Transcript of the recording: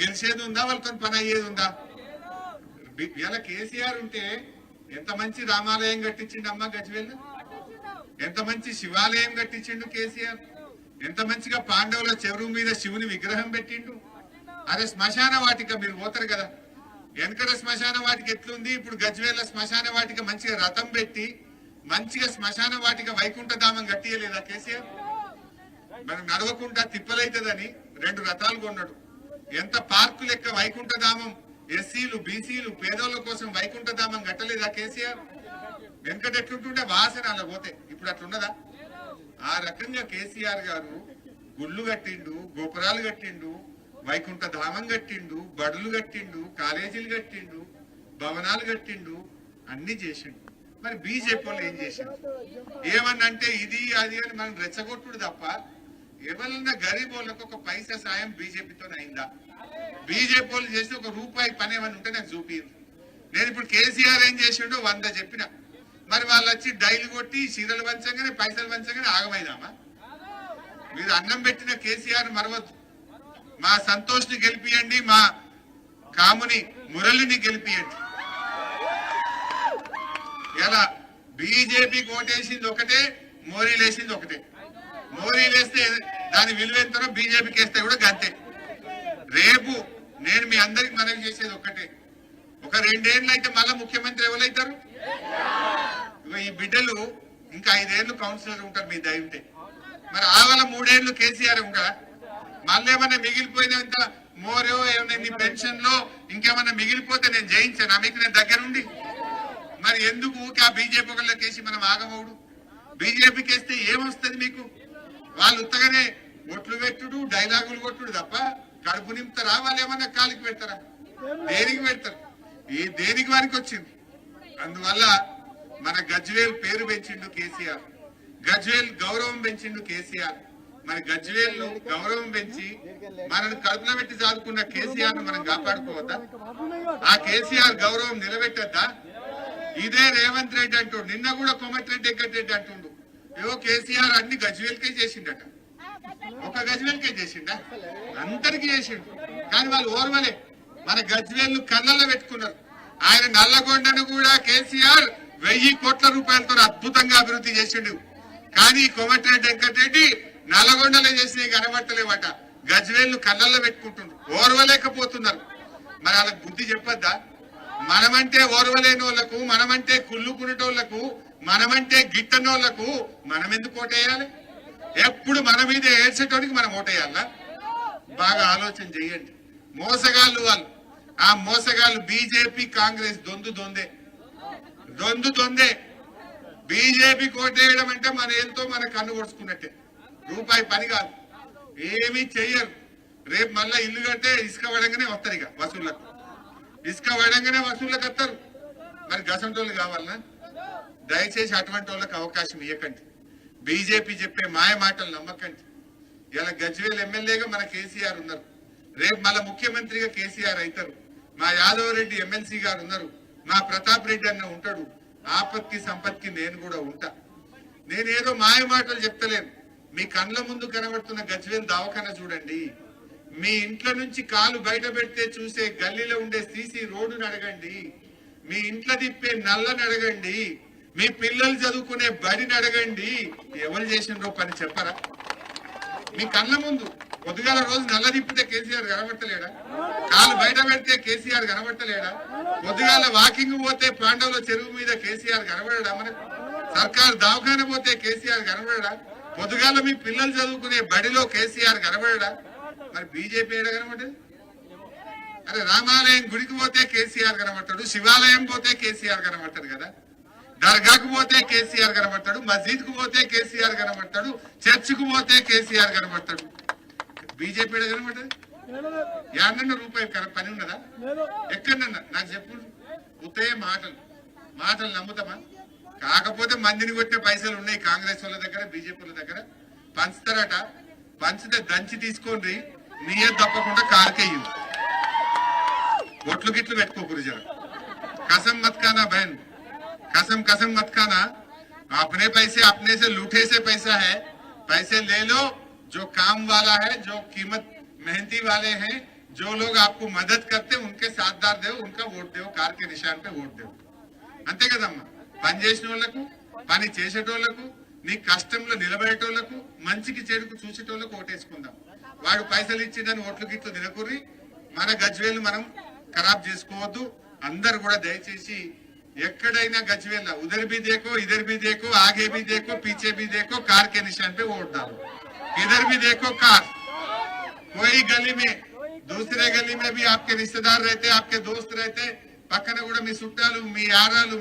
గెలిచేది ఉందా, వాళ్ళతో పని అయ్యేది ఉందా? ఇలా కేసీఆర్ ఉంటే ఎంత మంచి రామాలయం కట్టించిండు అమ్మ గజ్వేల్, ఎంత మంచి శివాలయం కట్టించిండు కేసీఆర్, ఎంత మంచిగా పాండవుల చెరువు మీద శివుని విగ్రహం పెట్టిండు. అరే శ్మశాన వాటిక మీరు పోతారు కదా, వెనకడ శ్మశాన వాటిక ఎట్లుంది, ఇప్పుడు గజ్వేల్ శ్మశాన వాటిక మంచిగా రథం పెట్టి మంచిగా శ్మశాన వాటిక వైకుంఠధామం కట్టియలేదా కేసీఆర్? మనం నడవకుండా తిప్పలైతుందని 2 రథాలు కొన్నాడు. ఎంత పార్కు లెక్క వైకుంఠధామం ఎస్సీలు బీసీలు పేదోళ్ళ కోసం వైకుంఠధామం కట్టలేదా కేసీఆర్? వెనకట ఎట్లుంటుండే వాసన అలా పోతే, ఇప్పుడు అట్లున్నదా? ఆ రకంగా కేసీఆర్ గారు గుళ్ళు కట్టిండు, గోపురాలు కట్టిండు, వైకుంఠధామం కట్టిండు, బడులు కట్టిండు, కాలేజీలు కట్టిండు, భవనాలు కట్టిండు, అన్ని చేసిండు. మరి బీజేపీ వాళ్ళు ఏం చేసిండు? ఏమన్నా అంటే ఇది అది అని మనం రెచ్చగొట్టుడు తప్ప ఎవరన్నా గరీబ్ వాళ్ళకు ఒక పైసా సాయం బీజేపీతో అయిందా? బీజేపీ వాళ్ళు చేసి ఒక రూపాయి పని ఏమన్నా ఉంటే నాకు చూపించు. నేను ఇప్పుడు కేసీఆర్ ఏం చేసిండో 100 చెప్పిన, మరి వాళ్ళు వచ్చి డైలు కొట్టి చీరలు పంచగానే పైసలు పంచగానే ఆగమైదామా? మీరు అన్నం పెట్టిన కేసీఆర్ మరవద్దు. మా సంతోష్ ని గెలిపియండి, మా కాముని మురళిని గెలిపియండి. ఎలా బీజేపీకి ఓటేసింది ఒకటే, మోరీలు వేసింది ఒకటే. మోరీలు వేస్తే దాని విలువ ఎంతనో బీజేపీకి వేస్తే కూడా గంతే. రేపు నేను మీ అందరికి మనవి చేసేది ఒక్కటే, ఒక 2 ఏళ్ళు అయితే మళ్ళా ముఖ్యమంత్రి ఎవరైతారు? ఈ బిడ్డలు ఇంకా 5 ఏళ్ళు కౌన్సిలర్ ఉంటారు మీ దయ ఉంటే. మరి ఆవల 3 ఏళ్ళు కేసీఆర్ ఉంటారా? మళ్ళీ ఏమన్నా మిగిలిపోయినంత మోరో ఏమైనా పెన్షన్ లో ఇంకేమన్నా మిగిలిపోతే నేను జయించాను మీకు నేను దగ్గరుండి. మరి ఎందుకు ఊకే ఆ బీజేపీ ఒకళ్ళకి వేసి మనం ఆగమవుడు? బీజేపీకి వేస్తే ఏమొస్తుంది మీకు? వాళ్ళు ఉత్తగానే ఓట్లు పెట్టుడు, డైలాగులు కొట్టుడు తప్ప కడుపు నింపుతారా? వాళ్ళు ఏమన్నా కాలికి పెడతారా? దేనికి పెడతారు? ఈ దేనికి వారికి వచ్చింది. అందువల్ల మన గజ్వేల్ పేరు పెంచిండు కేసీఆర్, గజ్వేల్ గౌరవం పెంచిండు కేసీఆర్. మరి గజ్వేల్ గౌరవం పెంచి మనల్ని కడుపులో పెట్టి చదువుకున్న కేసీఆర్ ను మనం కాపాడుకోవద్దా? ఆ కేసీఆర్ గౌరవం నిలబెట్టద్దా? ఇదే రేవంత్ రెడ్డి అంటుండు, నిన్న కూడా కోమటిరెడ్డి వెంకటరెడ్డి అంటుండు, ఏవో కేసీఆర్ అన్ని గజ్వేల్కే చేసిండట. ఒక గజ్వేల్కే చేసిండా? అందరికి చేసిండు. కానీ వాళ్ళు ఓర్వలే, మన గజ్వేల్ కళ్ళల్లో పెట్టుకున్నారు. ఆయన నల్లగొండను కూడా కేసీఆర్ 1000 కోట్ల రూపాయలతో అద్భుతంగా అభివృద్ధి చేసిండు. కానీ కోమటిరెడ్డి వెంకటరెడ్డి నల్లగొండలో చేసిన కనబట్టలేవట, గజ్వేల్ కళ్ళల్లో పెట్టుకుంటుండ్రు, ఓర్వలేకపోతున్నారు. మరి వాళ్ళకి బుద్ధి చెప్పద్దా? మనమంటే ఓర్వలేని వాళ్ళకు, మనమంటే కుళ్ళుకునేటోళ్లకు, మనమంటే గిట్టనోళ్లకు మనం ఎందుకు ఓటేయాలి? ఎప్పుడు మన మీద ఏడ్చేటోడికి మనం ఓటేయాలా? బాగా ఆలోచన చెయ్యండి. మోసగాళ్ళు వాళ్ళు, ఆ మోసగాళ్ళు బీజేపీ కాంగ్రెస్ దొందు దొందే. బీజేపీకి ఓటేయడం అంటే మన ఏళ్ళతో మన కన్ను కొడుచుకున్నట్టే, రూపాయి పని కాదు, ఏమీ చెయ్యరు. రేపు మళ్ళా ఇల్లు కట్టే ఇసుక పడంగానే వస్తారు, ఇక వసూళ్లకు ఇసుక పడంగానే వసూళ్లకు వస్తారు. మరి గసంటోళ్ళు కావాలనా? దయచేసి అటువంటి వాళ్ళకి అవకాశం ఇవ్వకండి. బీజేపీ చెప్పే మాయ మాటలు నమ్మకండి. ఇలా గజ్వేల్ ఎమ్మెల్యేగా మన కేసీఆర్ ఉన్నారు, రేపు మళ్ళా ముఖ్యమంత్రిగా కేసీఆర్ అవుతారు. మా యాదవ్ రెడ్డి ఎమ్మెల్సీ గారు ఉన్నారు, మా ప్రతాప్ రెడ్డి అన్న ఉంటాడు. ఆపత్తి సంపత్తి నేను కూడా ఉంటా. నేనేదో మాయ మాటలు చెప్తలేను. మీ కళ్ళ ముందు కనబడుతున్న గజ్వేల్ దవాఖానా చూడండి, మీ ఇంట్లో నుంచి కాలు బయట పెడితే చూసే గల్లీలో ఉండే సీసీ రోడ్డును అడగండి, మీ ఇంట్లో తిప్పే నల్లని అడగండి, మీ పిల్లలు చదువుకునే బడిని అడగండి. ఎవరు చేసినరో పని చెప్పరా? మీ కళ్ళ ముందు పొద్దుగాల రోజు నల్ల తిప్పితే కేసీఆర్ కనబడతలేడా? కాలు బయట పెడితే కేసీఆర్ కనబడతలేడా? పొద్దుగాల వాకింగ్ పోతే పాండవుల చెరువు మీద కేసీఆర్ కనబడడా? మనకు సర్కారు దవాఖాన పోతే కేసీఆర్ కనబడడా? పొద్దుగాల మీ పిల్లలు చదువుకునే బడిలో కేసీఆర్ కనబడడా? మరి బీజేపీ ఏడ కనబడ్డది? అరే రామాలయం గుడికి పోతే కేసీఆర్ కనబడతాడు, శివాలయం పోతే కేసీఆర్ కనబడతాడు కదా, దర్గాకు పోతే కేసీఆర్ కనబడతాడు, మస్జిద్ కు పోతే కేసీఆర్ కనబడతాడు, చర్చికి పోతే కేసీఆర్ కనబడతాడు. బీజేపీ ఏడ కనబడ్డది? యాడన్న రూపాయి పని ఉన్నదా? ఎక్కడన్నా నాకు చెప్పు. ఉత్తయే మాటలు నమ్ముతామా? కాకపోతే మందిని కొట్టే పైసలు ఉన్నాయి కాంగ్రెస్ వాళ్ళ దగ్గర, బీజేపీ వాళ్ళ దగ్గర. పంచుతారట, పంచితే దంచి తీసుకోండి, నీయే తప్పకుండా కారుకెయ్యి. ఒట్లు గిట్లు పెట్టుకోకూరు జర. कसम मत खाना बहन, कसम मत खाना. अपने पैसे अपने से लूटे से पैसा है, पैसे ले लो. जो काम वाला है, जो कीमत मेहनती वाले हैं जो लोग आपको मदद करते उनके साथदार देव उनका वोट देव कार के निशान पे वोट देव అంతే కదమ్మా పని చేసిన వాళ్ళకు పని చేసేటోళ్లకు నీ కష్టంలో నిలబడేటోళ్లకు మంచికి చెడుకు చూసేటోళ్లకు ఓటేసుకుందాం వాడు పైసలు ఇచ్చిందని ఓట్లు గిట్లు తినకుర్రి మన గజ్వేలు మనం ఖరాబ్ చేసుకోవద్దు అందరు కూడా దయచేసి ఎక్కడైనా गजवेला उधर भी देखो इधर भी देखो आगे भी देखो पीछे भी देखो कार के निशान पे वोट डालो इधर भी देखो कार कोई गली में दूसरे गली में भी आपके रिश्तेदार रहते आपके दोस्त रहते పక్కన కూడా మీ చుట్టాలు మీ యారాలు